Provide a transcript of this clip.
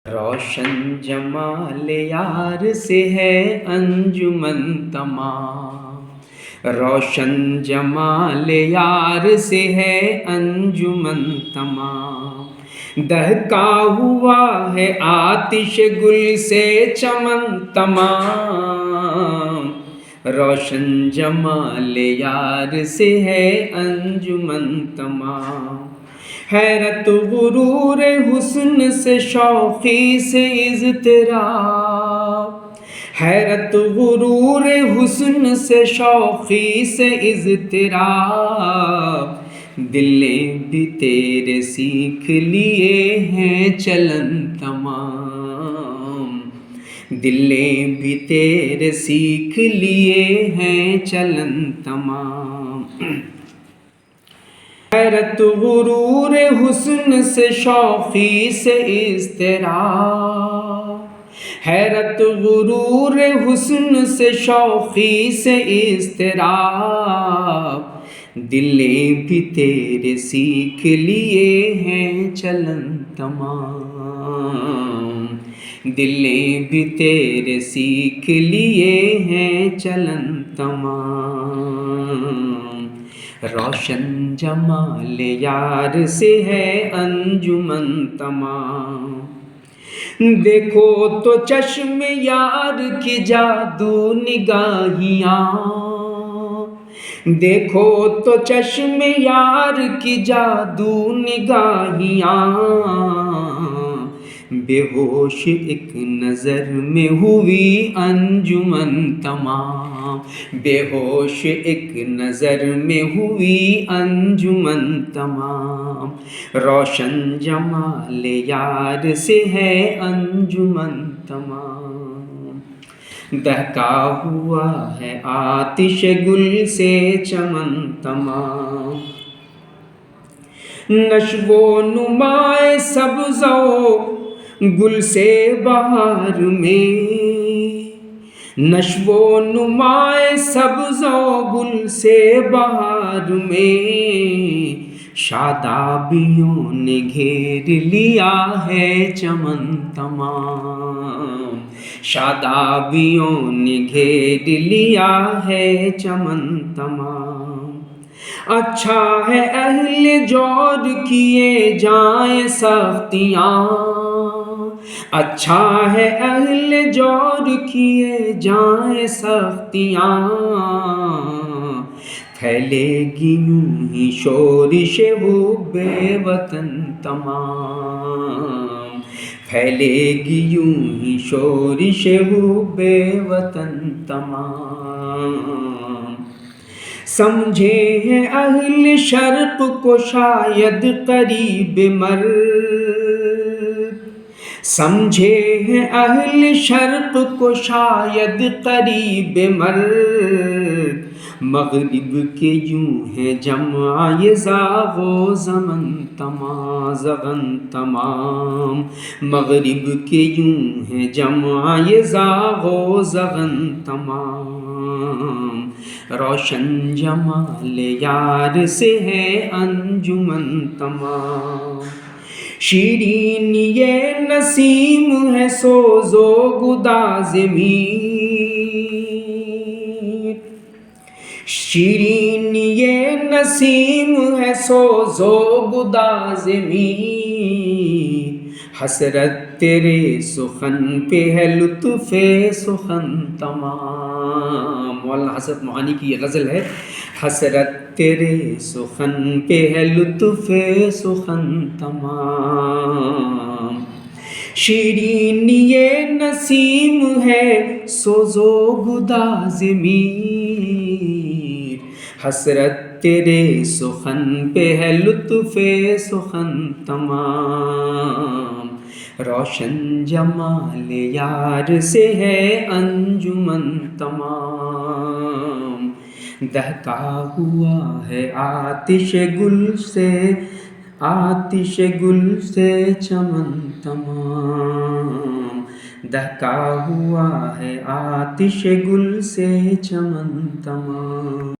روشن جمال یار سے ہے انجمن تمام، روشن جمال یار سے ہے انجمن تمام، دہکا ہوا ہے آتش گل سے چمن تمام، روشن جمال یار سے ہے انجمن تمام، حیرت غرور حسن سے شوقی سے اضطراب، حیرت غرور حسن سے شوقی سے اضطراب، دل نے بھی تیرے سیکھ لیے ہیں چلن تمام، دل نے بھی تیرے سیکھ لیے ہیں چلن تمام، حیرت غرور حسن سے شوقی سے اضطراب، حیرت غرور حسن سے شوقی سے اضطراب، دل نے بھی تیرے سیکھ لیے ہیں چلن تمام، دل نے بھی تیرے سیکھ لیے ہیں چلن تمام، روشن جمال یار سے ہے انجمن تمام، دیکھو تو چشم یار کی جادو نگاہیاں، دیکھو تو چشم یار کی جادو نگاہیاں، بے ہوش ایک نظر میں ہوئی انجمن تمام، بے ہوش ایک نظر میں ہوئی انجمن تمام، روشن جمال یار سے ہے انجمن تمام، دہکا ہوا ہے آتش گل سے چمن تمام، نشو و نمائے سبز و گل سے بہار میں، نشو و نمائے سبز و گل سے بہار میں، شادابیوں نے گھیر لیا ہے چمن تمام، شادابیوں نے گھیر لیا ہے چمن تمام، اچھا ہے اہل جور کیے جائیں سختیاں، اچھا ہے اہل جور کیے جائیں سختیاں، پھیلے گی یوں ہی شورش حب وطن تمام، پھیلے گی یوں ہی شورش حب وطن تمام، سمجھے ہیں اہل شرق کو شاید قریب مرگ، سمجھے ہیں اہل شرق کو شاید قریب مرگ، مغرب کے یوں ہے جمع زاغ و زمن تمام، مغرب کے یوں ہے جمع زاغ و زغن تمام، روشن جمال یار سے ہے انجمن تمام، شیرین یہ نسیم ہے سوز و گداز میر، شیرین یہ نسیم ہے سوز و گداز میر، حسرت تیرے سخن پہ ہے لطف سخن تمام، مولانا حسرت معانی کی یہ غزل ہے، حسرت تیرے سخن پہ ہے لطف سخن تمام، شیرین یہ نسیم ہے سوز و گداز میر، حسرت تیرے سخن پہ ہے لطف سخن تمام، روشن جمال یار سے ہے انجمن تمام، دہکا ہوا ہے آتش گل سے، آتش گل سے چمن تمام، دہکا ہوا ہے آتش گل سے چمن تمام۔